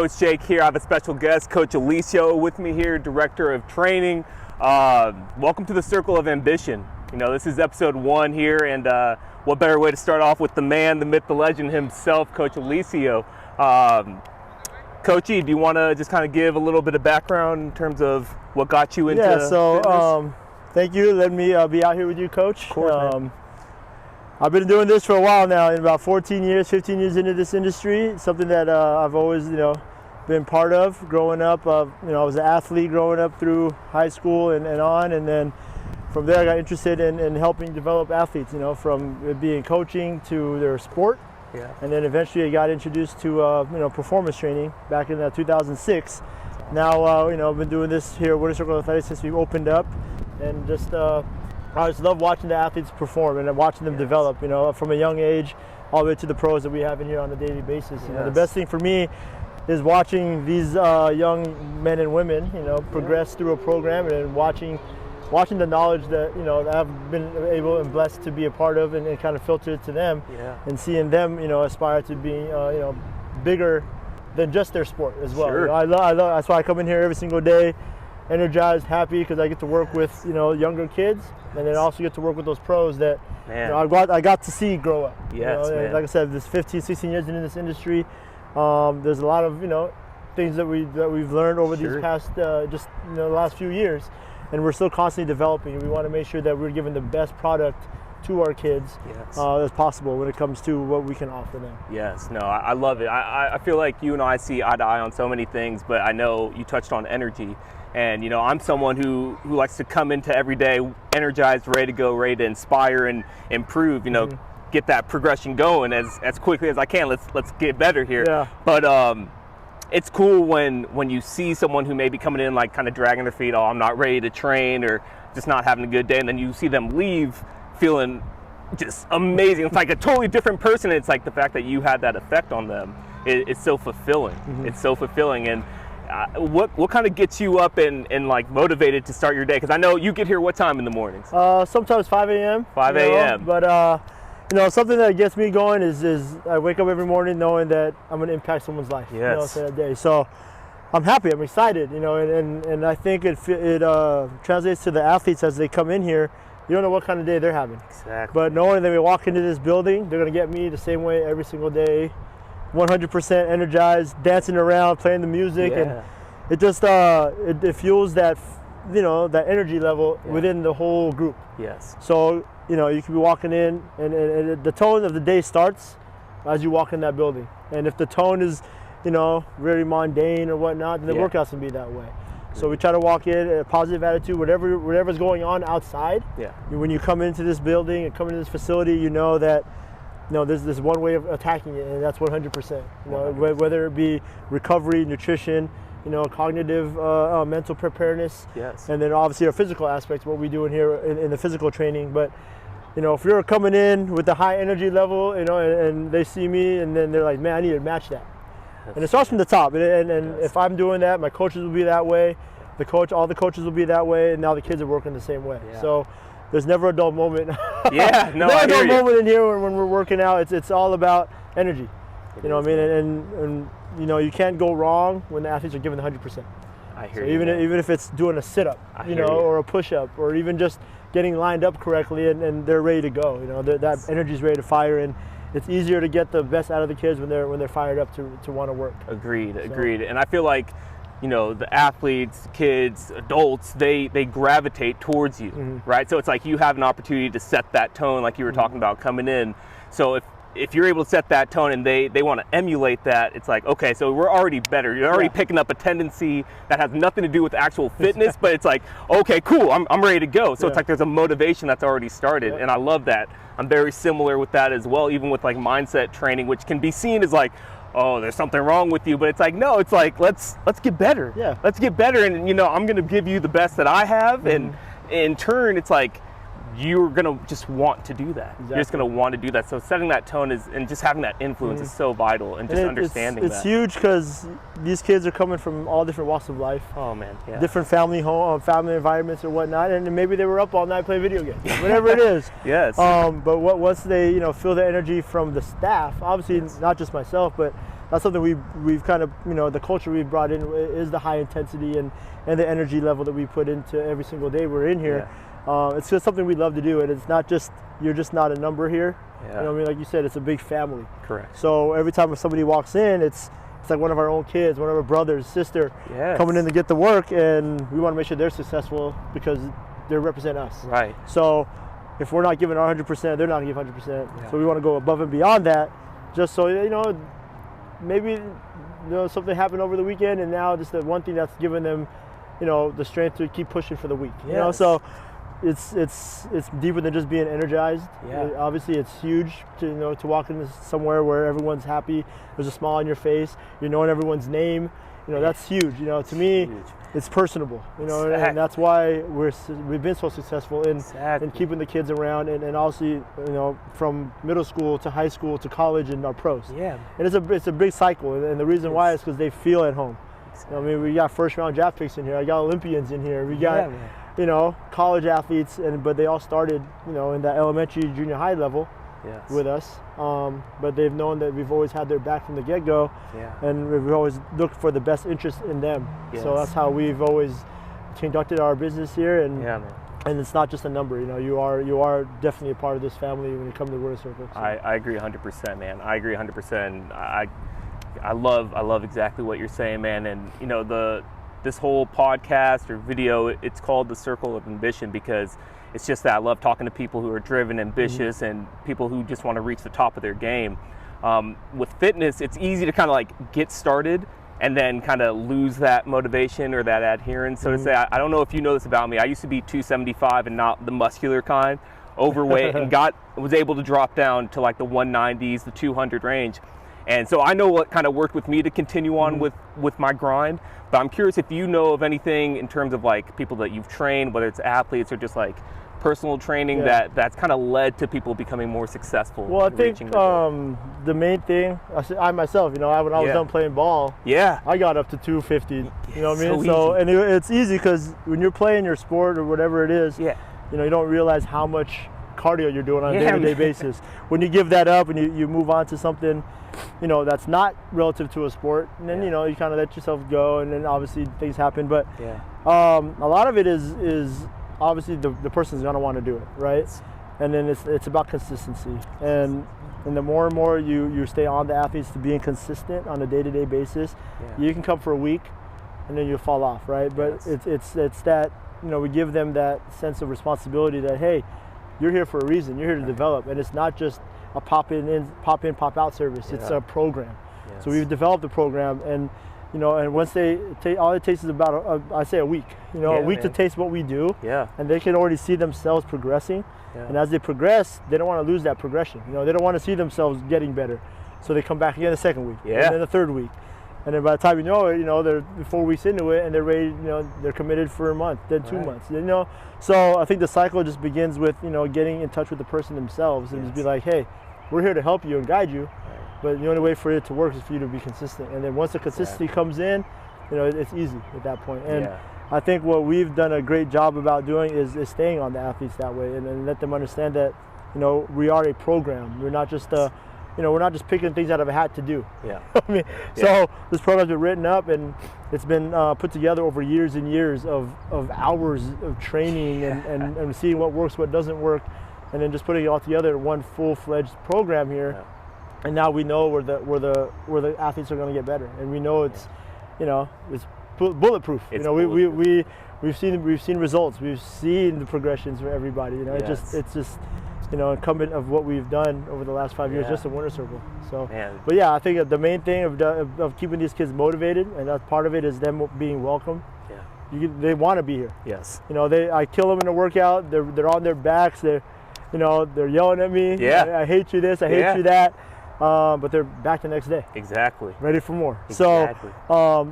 Coach Jake here. I have a special guest, Coach Alicio, with me here, Director of Training. Welcome to the Circle of Ambition. You know, this is episode 1 here, and what better way to start off with the man, the myth, the legend himself, Coach Alicio. Coachy, do you want to just kind of give a little bit of background in terms of what got you into fitness? Thank you. Let me be out here with you, Coach. Of course, I've been doing this for a while now, in about 14 years, 15 years into this industry. Something that I've always, been part of growing up. I was an athlete growing up through high school and on, and then from there I got interested in helping develop athletes, from it being coaching to their sport. Yeah. And then eventually I got introduced to, performance training back in 2006. Now, I've been doing this here at Winter Circle Athletics since we opened up, and I just love watching the athletes perform and watching them develop, from a young age all the way to the pros that we have in here on a daily basis. The best thing for me is watching these young men and women, progress through a program, and watching the knowledge that, that I've been able and blessed to be a part of, and kind of filter it to them, and seeing them, aspire to be, bigger than just their sport as well. Sure. I love, that's why I come in here every single day, energized, happy, because I get to work with, younger kids, and then also get to work with those pros that I got to see grow up. Yes, man. Like I said, this 15, 16 years into this industry, there's a lot of things that we've learned over these past the last few years, and we're still constantly developing. We want to make sure that we're giving the best product to our kids as possible when it comes to what we can offer them. Yes, no, I love it. I feel like you and I see eye to eye on so many things, but I know you touched on energy. And, I'm someone who likes to come into every day energized, ready to go, ready to inspire and improve, get that progression going as quickly as I can. Let's get better here. Yeah. But it's cool when you see someone who may be coming in like kind of dragging their feet, I'm not ready to train, or just not having a good day, and then you see them leave feeling just amazing. It's like a totally different person. It's like the fact that you had that effect on them. It's so fulfilling. It's so fulfilling. And what kind of gets you up and like motivated to start your day? Because I know you get here what time in the mornings? Sometimes 5 a.m. 5 a.m. But something that gets me going is I wake up every morning knowing that I'm going to impact someone's life. Yes. For that day. So I'm happy. I'm excited. And I think it translates to the athletes as they come in here. You don't know what kind of day they're having. Exactly. But knowing that we walk into this building, they're going to get me the same way every single day. 100% energized, dancing around, playing the music, and it just it fuels that that energy level within the whole group. Yes. So you can be walking in, and the tone of the day starts as you walk in that building. And if the tone is very mundane or whatnot, then the workouts can be that way. So we try to walk in a positive attitude, whatever's going on outside. Yeah. When you come into this building and come into this facility, that. There's this one way of attacking it, and that's 100%. Whether it be recovery, nutrition, cognitive, mental preparedness, and then obviously our physical aspects, what we do in here in the physical training. But if you're coming in with a high energy level, and they see me, and then they're like, man, I need to match that. And it starts from the top. And if I'm doing that, my coaches will be that way. All the coaches will be that way, and now the kids are working the same way. Yeah. So there's never a dull moment. Yeah, no, I hear you. Never a dull moment in here when we're working out. It's all about energy. And you can't go wrong when the athletes are giving 100%. I hear so you. Even if it's doing a sit-up, or a push-up, or even just getting lined up correctly and they're ready to go. That energy's ready to fire, and it's easier to get the best out of the kids when they're fired up to want to work. Agreed. And I feel like the athletes, kids, adults, they gravitate towards you, right? So it's like you have an opportunity to set that tone, like you were talking about coming in. So if you're able to set that tone and they want to emulate that, it's like, okay, so we're already better. You're already picking up a tendency that has nothing to do with actual fitness, but it's like, okay, cool, I'm ready to go. So it's like there's a motivation that's already started, and I love that. I'm very similar with that as well, even with like mindset training, which can be seen as like, oh, there's something wrong with you, but it's like, no, it's like, let's get better. Yeah. Let's get better, and I'm gonna give you the best that I have, and in turn, it's like, you're gonna just want to do that. Exactly. You're just gonna want to do that. So setting that tone and just having that influence is so vital, and just understanding it's huge, because these kids are coming from all different walks of life. Oh man, yeah. Different family environments or whatnot, and maybe they were up all night playing video games, whatever it is. Yes. But once they feel the energy from the staff, obviously not just myself, but that's something we've kind of, the culture we've brought in is the high intensity and the energy level that we put into every single day we're in here. It's just something we love to do, and it's not just, you're just not a number here. You know what I mean? Like you said, it's a big family. Correct. So every time somebody walks in, it's like one of our own kids, one of our brothers, sister, coming in to get the work, and we want to make sure they're successful because they represent us. Right. So if we're not giving our 100%, they're not giving 100%. So we want to go above and beyond that, just so, maybe something happened over the weekend, and now just the one thing that's given them, the strength to keep pushing for the week. So it's deeper than just being energized. Obviously, it's huge to walk into somewhere where everyone's happy. There's a smile on your face. You're knowing everyone's name. That's huge. To me, it's personable. And that's why we've been so successful in keeping the kids around, and also from middle school to high school to college and our pros. And it's a big cycle, and the reason why is because they feel at home. We got first round draft picks in here. I got Olympians in here. We got college athletes, but they all started, in that elementary, junior high level with us. But they've known that we've always had their back from the get-go, and we've always looked for the best interest in them. So that's how we've always conducted our business here, and it's not just a number. You are definitely a part of this family when you come to the Winter Circle. So. I agree 100%, man. I agree 100%. I love exactly what you're saying, man. And this whole podcast or video, it's called The Circle of Ambition because it's just that I love talking to people who are driven, ambitious, and people who just want to reach the top of their game. With fitness, it's easy to kind of like get started and then kind of lose that motivation or that adherence, so to say. I don't know if you know this about me. I used to be 275 and not the muscular kind, overweight, and was able to drop down to like the 190s, the 200 range. And so I know what kind of worked with me to continue on with my grind, but I'm curious if you know of anything in terms of like people that you've trained, whether it's athletes or just like personal training that's kind of led to people becoming more successful. Well, I think the main thing, I myself, when I was done playing ball, I got up to 250, you know what I mean? So and it's easy because when you're playing your sport or whatever it is, you don't realize how much cardio you're doing on a day-to-day basis. When you give that up and you move on to something that's not relative to a sport, and then you kind of let yourself go, and then obviously things happen, but a lot of it is obviously the person's going to want to do it, right? And then it's about consistency, and the more and more you stay on the athletes to being consistent on a day-to-day basis, you can come for a week and then you'll fall off, right? But it's that we give them that sense of responsibility that, hey, you're here for a reason, you're here to develop, and it's not just a pop in, pop out service. It's a program. So we've developed a program, and and once they all it takes is about a week. A week to taste what we do. And they can already see themselves progressing. And as they progress, they don't want to lose that progression. They don't want to see themselves getting better. So they come back again the second week, and then the third week. And then by the time you know it, they're 4 weeks into it, and they're ready. They're committed for a month, then 2 months. So I think the cycle just begins with getting in touch with the person themselves, and just be like, hey, we're here to help you and guide you, but the only way for it to work is for you to be consistent. And then once the consistency comes in, it's easy at that point. And I think what we've done a great job about doing is staying on the athletes that way, and let them understand that we are a program. We're not just we're not just picking things out of a hat to do. So this program's been written up, and it's been put together over years and years of hours of training and seeing what works, what doesn't work, and then just putting it all together in one full-fledged program here. And now we know where the athletes are going to get better, and we know it's it's bulletproof. We've seen results. We've seen the progressions for everybody. It's just incumbent of what we've done over the last 5 years, just a Winter Circle. So, but I think the main thing of keeping these kids motivated, and that part of it is them being welcome. They want to be here. I kill them in a workout. They're on their backs. They're yelling at me. I hate you this. I hate you that. But they're back the next day. Ready for more. So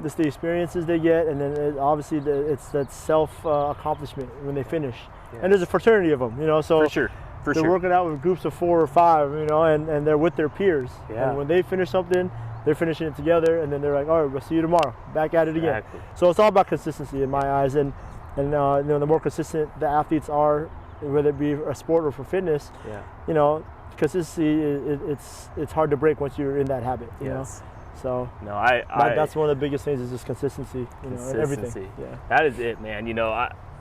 it's the experiences they get, and then obviously it's that self-accomplishment when they finish. And there's a fraternity of them, so for sure. They're working out with groups of 4 or 5, and they're with their peers. And when they finish something, they're finishing it together, and then they're like, all right, we'll see you tomorrow. Back at it again. So it's all about consistency in my eyes, and the more consistent the athletes are, whether it be a sport or for fitness, consistency, it's hard to break once you're in that habit. So No, that's one of the biggest things is just consistency, in everything. Yeah. That is it, man.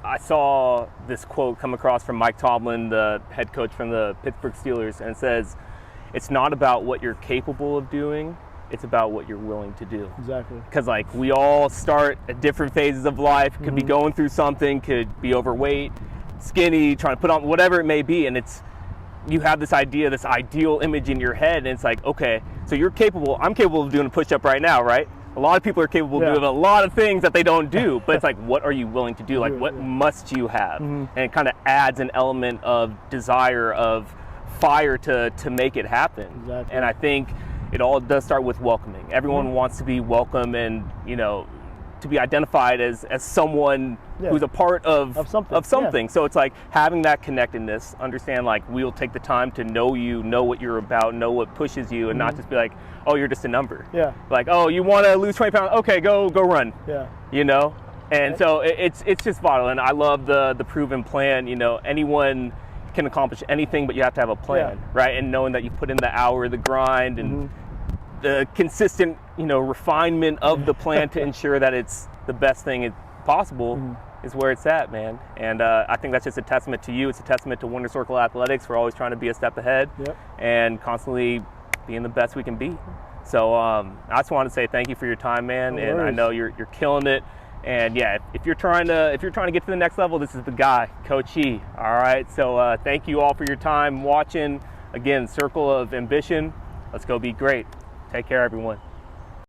I saw this quote come across from Mike Tomlin, the head coach from the Pittsburgh Steelers, and it says, it's not about what you're capable of doing, it's about what you're willing to do. Exactly. Because like we all start at different phases of life, could be going through something, could be overweight, skinny, trying to put on whatever it may be, and you have this idea, this ideal image in your head, and it's like, okay, so I'm capable of doing a push-up right now, right? A lot of people are capable of doing a lot of things that they don't do, but it's like, what are you willing to do? Like, what must you have? And it kind of adds an element of desire, of fire to make it happen. Exactly. And I think it all does start with welcoming. Everyone wants to be welcome and, to be identified as someone who's a part of something. So it's like having that connectedness, understand like we'll take the time to know you, know what you're about, know what pushes you, and not just be like, oh, you're just a number. Yeah. Like, oh, you want to lose 20 pounds? Okay, go run. Yeah. And so it's just vital. And I love the proven plan. Anyone can accomplish anything, but you have to have a plan, right? And knowing that you put in the hour, the grind, and the consistent, refinement of the plan to ensure that it's the best thing possible is where it's at, man. And I think that's just a testament to you. It's a testament to Winter Circle Athletics. We're always trying to be a step ahead and constantly being the best we can be. So I just want to say thank you for your time, man. And I know you're killing it. And yeah, if you're trying to get to the next level, this is the guy, Coach E. All right. So thank you all for your time watching. Again, Circle of Ambition. Let's go be great. Take care, everyone.